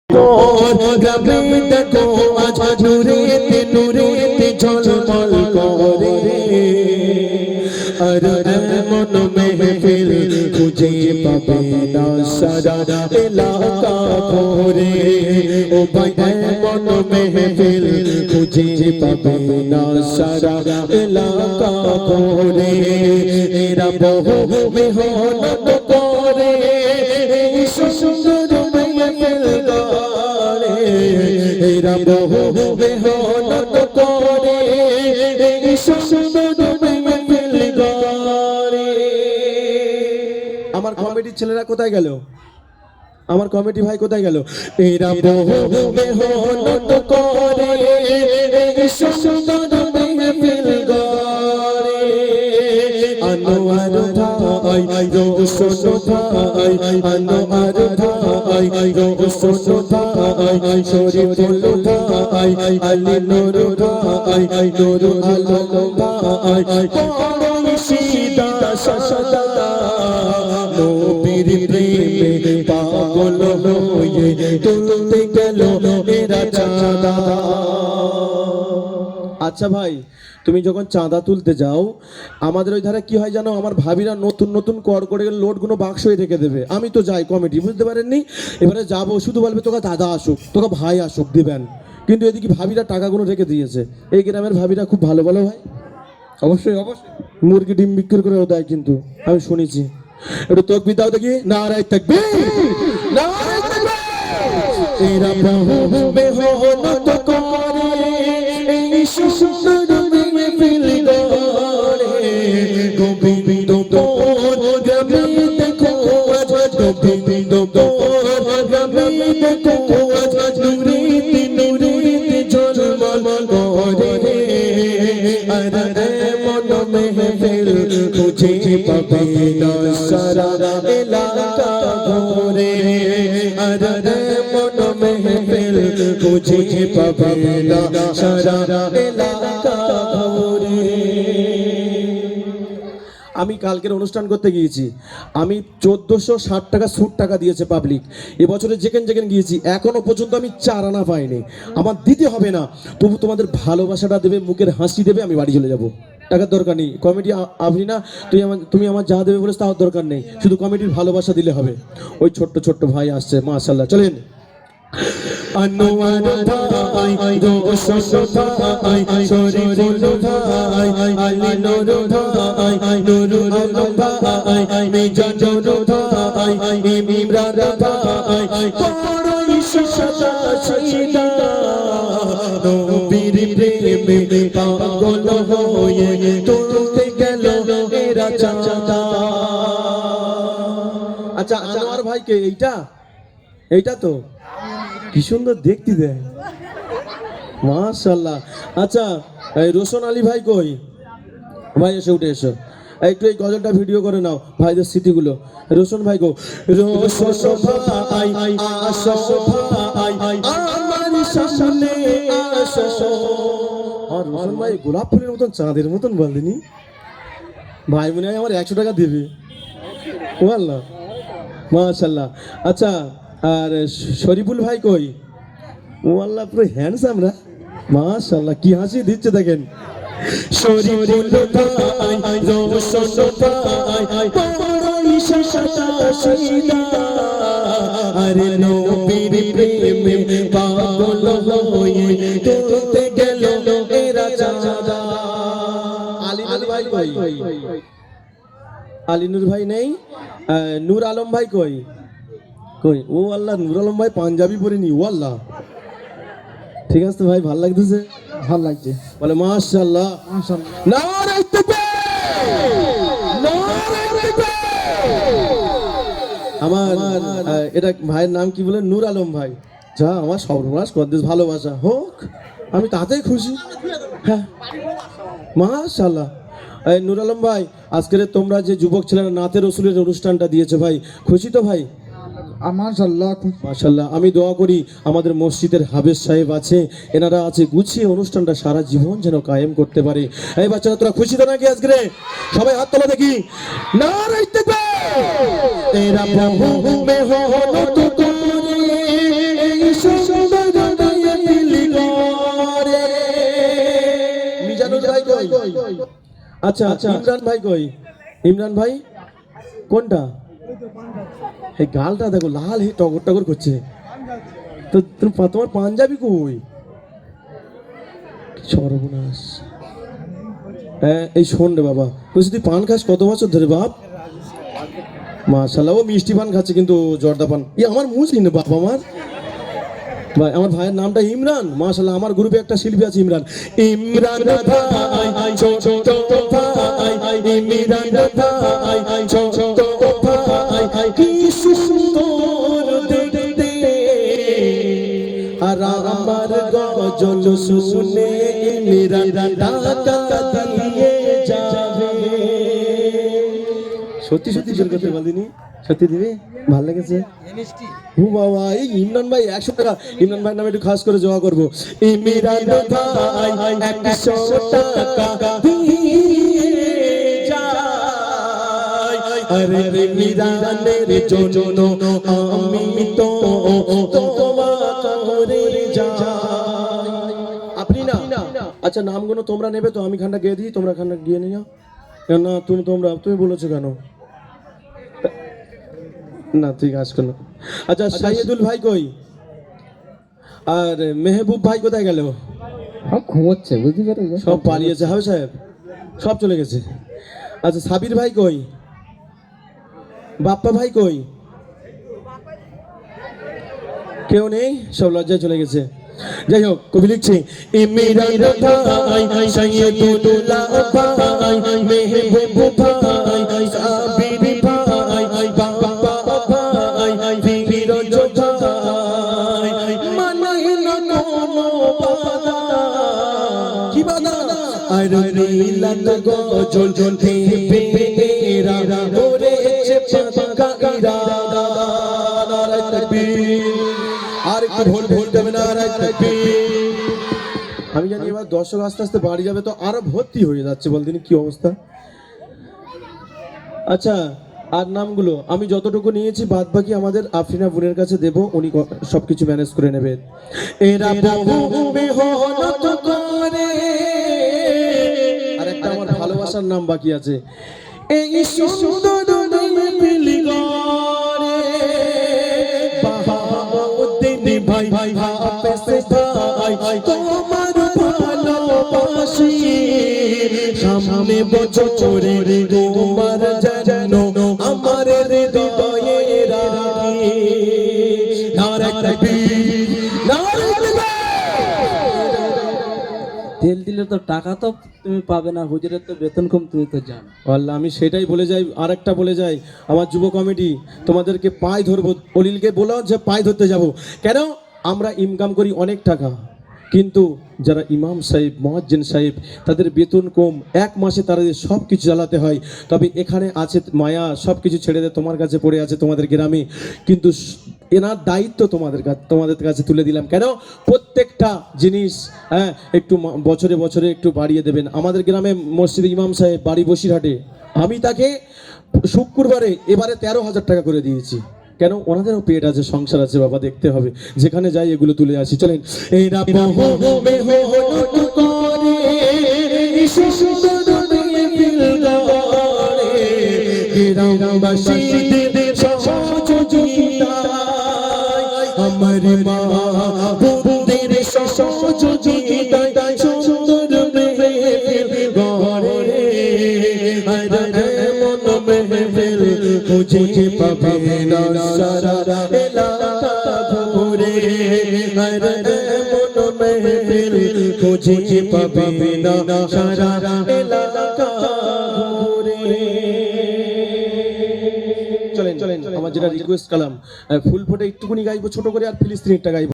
রবে দেখো আজ নূরেতে নূরেতে ঝলমল করে আর এমন মেহফিল খুঁজে পাবে না সারা এলাকা ঘুরে ও ভাই এমন মেহফিল খুঁজে পাবে না সারা এলাকা ঘুরে এরা বহু মেহনত করে সুন্দর মেহফিল করে এরা বহু মেহনত করে সুন্দর মেহফিল করে। আমার কমিটির ছেলেরা কোথায় গেল? আমার কমিটি ভাই কোথায় গেল? এরা বহু মেহনত করে সুন্দর মেহফিল করে আনোয়ার ভাই রোশন ভাই আনোয়ার ভাই রোশন ভাই শরীফুল ভাই আলী নূর ভাই নূর আলম ভাই পড়শিদা সদা নবীর প্রেমে পাগল হয়ে তুলতে গেল এরা চাঁদা। আচ্ছা ভাই, তুমি যখন চাঁদা তুলতে যাও আমাদের ওই ধারে কি হয় জানো, আমার ভাবিরা নতুন নতুন কর করে লোডগুলো বাক্সই রেখে দেবে। আমি তো যাই কমিটি, বুঝতে পারেননি? এবারে যাবো, শুধু বলবে তোকে দাদা আসুক, তোকে ভাই আসুক দিবেন, কিন্তু এদিকে ভাবিরা টাকাগুলো রেখে দিয়েছে। এই গ্রামের ভাবিরা খুব ভালো ভালো ভাই, অবশ্যই অবশ্যই মুরগি ডিম বিক্রি করেও দেয়, কিন্তু আমি শুনেছি। একটু তাকবীর দাও দেখি, নারায়ে তাকবীর, নারায়ে তাকবীর। এরা বহু মেহনত করে এই সুন্দর মেহফিল করে গোবিন্দ তোর গ্রামে দেখো আজ গোবিন্দ তোর গ্রামে দেখো আজ নূরেতে নূরেতে ঝলমল করে আর এমন মেহফিল খুঁজে পাবে না সারা এলাকা ঘুরে আর এমন মেহফিল খুঁজে পাবে না সারা এলাকা ঘুরে। আমি কালকের অনুষ্ঠান করতে গিয়েছি, আমি 1460 টাকা সুট টাকা দিয়েছে পাবলিক। এবছরে যেখানে যেখানে গিয়েছি এখনো পর্যন্ত আমি 4 আনা পাইনি। আমার দিতে হবে না, তবু তোমাদের ভালোবাসাটা দেবে, মুখের হাসি দেবে, আমি বাড়ি চলে যাব। টাকার দরকার নেই, কমিটি আপনি না, তুমি আমার যা দেবে বলে তার দরকার নেই, শুধু কমিটির ভালোবাসা দিলে হবে। ওই ছোট্ট ছোট্ট ভাই আসছে, মাশাআল্লাহ, চলেন। আনোয়ার ভাই রোশন ভাই শরীফুল ভাই আলী নূর ভাই নূর আলম ভাই মিজানুর ভাই ইমরান ভাই পড়শিদা সদা নবীর প্রেমে পাগল হয়ে তুলতে গেল এরা চাঁদা। আচ্ছা, আনোয়ার ভাইকে এইটা তো কি সুন্দর দেখতে দেয়, মাশাআল্লাহ। আচ্ছা, এই রোশন আলী ভাই কই? ভাই এসে উঠে এসো, একটু এই গজলটা ভিডিও করে নাও ভাইদের স্মৃতিগুলো। রোশন ভাই গো, রোশন ভাই আসো ভাই আমার সামনে আসো। আর রোশন ভাই গোলাপ ফুলের মতন চাঁদের মতন বলেনি ভাই, মনে হয় আমার 100 টাকা দেবে, আল্লাহ মাশাআল্লাহ। আচ্ছা, আর শরীফুল ভাই কই? ও আল্লাহ, পুরো হ্যান্ডসাম রা, মাশাআল্লাহ, কি হাসি দিচ্ছে দেখেন। শরীফুল ভাই রোশন ভাই পড়শিদা সদা আরে নবীর প্রেমে পাগল হয়ে তুলতে গেল এরা চাঁদা। আলীনুর ভাই কই? আলীনুর ভাই নেই। নূর আলম ভাই কই? কই? ও আল্লাহ, নূর আলম ভাই পাঞ্জাবি পরে নি, ও আল্লাহ, ঠিক আছে ভাই, ভালো লাগতেছে, ভালো লাগছে বলে, মাশাআল্লাহ মাশাআল্লাহ, নারায়ে তাকবীর, নারায়ে তাকবীর। আমার এটা ভাইয়ের নাম কি বলে? নূর আলম ভাই। যা আমার সর্বনাশ করদেশ, ভালোবাসা হোক, আমি তাতেই খুশি। হ্যাঁ মাশাআল্লাহ। এই নূর আলম ভাই, আজকের তোমরা যে যুবক ছেলেরা নাতে রসুলের অনুষ্ঠানটা দিয়েছে ভাই, খুশি তো ভাই? মাশাআল্লাহ মাশাআল্লাহ। আমি দোয়া করি আমাদের মসজিদের হাফেজ সাহেব আছে, এনারা আছে, গুছিয়ে অনুষ্ঠানটা সারা জীবন যেন কায়েম করতে পারে। এই বাচ্চারা তোরা খুশি তো নাকি আজকে? সবাই হাত তোলা দেখি, নারায়ে তাকবীর। এরা বহু মেহনত করে আচ্ছা ইমরান ভাই কই? ইমরান ভাই কোনটা? এই গালটা দেখো লাল হে টগর টগর করছে। তো তোমার পাঞ্জাবি কই? সর্বনাশ। হ্যাঁ এই শোন রে বাবা, তুই তুই পান খাস কত বছর ধরে বাপ? মাশাআল্লাহ, ও মিষ্টি পান খাচ্ছে কিন্তু জর্দা পান। আমার মুসলিম বাপ আমার ভাই, আমার ভাইয়ের নামটা ইমরান। মাশাআল্লাহ, আমার গ্রুপে একটা শিল্পী আছে ইমরান। ইমরান ভাই ছোট ভাই, ইমরান ভাই ছোট ভাই, কি সুন্দর দেখতে, আর আমার গজল শুনে ইমরান টাকা দিয়ে যাবে। সত্যি সত্যি জোর করতে বলিনি, সত্যি দিবি? ভালো লেগেছে? ও বাবা, এই ইমরান ভাই 100 টাকা। ইমরান ভাই নামে একটু খাস করে জমা করবো। ইমরান ভাই 100 টাকা দিয়ে যায়, আরে ইমরানের জন্য আমি তো তোমারে যাই। আপনি না? আচ্ছা নামগুলো তোমরা নেবে তো? আমি খানটা গিয়ে দিই, তোমরা খানটা গিয়ে নিও না। তুমি বলেছো কেন? না ঠিক আছে কোনো। আচ্ছা সাইয়েদুল ভাই কই? আর মেহবুব ভাই কোথায় গেল? ঘুমোচ্ছে, বুঝতে পারো? সব পালিয়েছে হাবে সাহেব, সব চলে গেছে। আচ্ছা সাবির ভাই কই? বাপ্পা ভাই কই? কেউ নেই, সব লজ্জায় চলে গেছে। যাই হোক, কবি লিখছে ইমরান ভাই সাইয়েদুল ভাই, মেহবুব ভাই, সাবির ভাই, বাপ্পা ভাই, ফিরোজ ভাই, মানে না কোনো বাধা। কি বাধা? আর নীলাত গজল দেবে এরা, ওরেছে পাকা ইরাদা। নারায়ে তাকবীর। আর একটু ভোল দেবে না? নারায়ে তাকবীর। আমি জানি এবার দর্শক আস্তে আস্তে বাড়ি যাবে, তো আরো ভর্তি হয়ে যাচ্ছে। বলদিন কি অবস্থা? আচ্ছা আর নামগুলো আমি যতটুকু নিয়েছি, বাদ বাকি আমাদের আফরিনা বোনের কাছে দেব, উনি সবকিছু ম্যানেজ করে নেবেন। এরা বহু মেহনত করে। আর একটা আমার ভালোবাসার নাম বাকি আছে। এই সুন্দর মেহফিল করে বাহাউদ্দিন ভাই, হাফেজ ভাই, তোমার ভালোবাসি সামনে বছরে তোমার যেন আমার হৃদয়ে রাখি। নারায়ে তাকবীর, নারায়ে তাকবীর। তেল দিলে তো টাকা তো তুমি পাবে না, হুজুরের তো বেতন কম, তুমি তো জানো। আল্লাহ, আমি সেটাই বলে যাই। আর একটা বলে যাই, আমার যুব কমিটি তোমাদেরকে পায়ে ধরবো। অলিলকে বলো যে পায়ে ধরতে যাব। কেন? আমরা ইনকাম করি অনেক টাকা, কিন্তু যারা ইমাম সাহেব, মুয়াজ্জিন সাহেব, তাদের বেতন কম। এক মাসে তাদের সব কিছু চালাতে হয়। তবে এখানে আছে মায়া, সব কিছু ছেড়ে দিয়ে তোমার কাছে পড়ে আছে, তোমাদের গ্রামে। কিন্তু এনার দায়িত্ব তোমাদের কাছে তুলে দিলাম। কেন? প্রত্যেকটা জিনিস একটু বছরে বছরে একটু বাড়িয়ে দেবেন। আমাদের গ্রামে মসজিদে ইমাম সাহেব বাড়ি বসিরহাটে, আমি তাকে শুক্রবারে এবারে 13,000 টাকা করে দিয়েছি। কেন? ওনাদেরও পেট আছে, সংসার আছে বাবা, দেখতে হবে। যেখানে যাই এগুলো তুলে আসি। চলেন। এরা বহু মেহনত করে সুন্দর মেহফিল করে, গ্রামবাসীদের সহযোগিতায়, আমার মা বোনদের সহযোগিতায় সুন্দর মেহফিল করে। আর এমন মেহফিল খুঁজে পাবে না সারা এলাকা ঘুরে। আর এমন মেহফিল খুঁজে পাবে না সারা এলাকা ঘুরে। চলেন, আমার যেটা রিকোয়েস্ট কালাম, ফুল ফোটে একটুকুনি গাইবো ছোট করে, আর ফিলিস্তিনিটা গাইবো।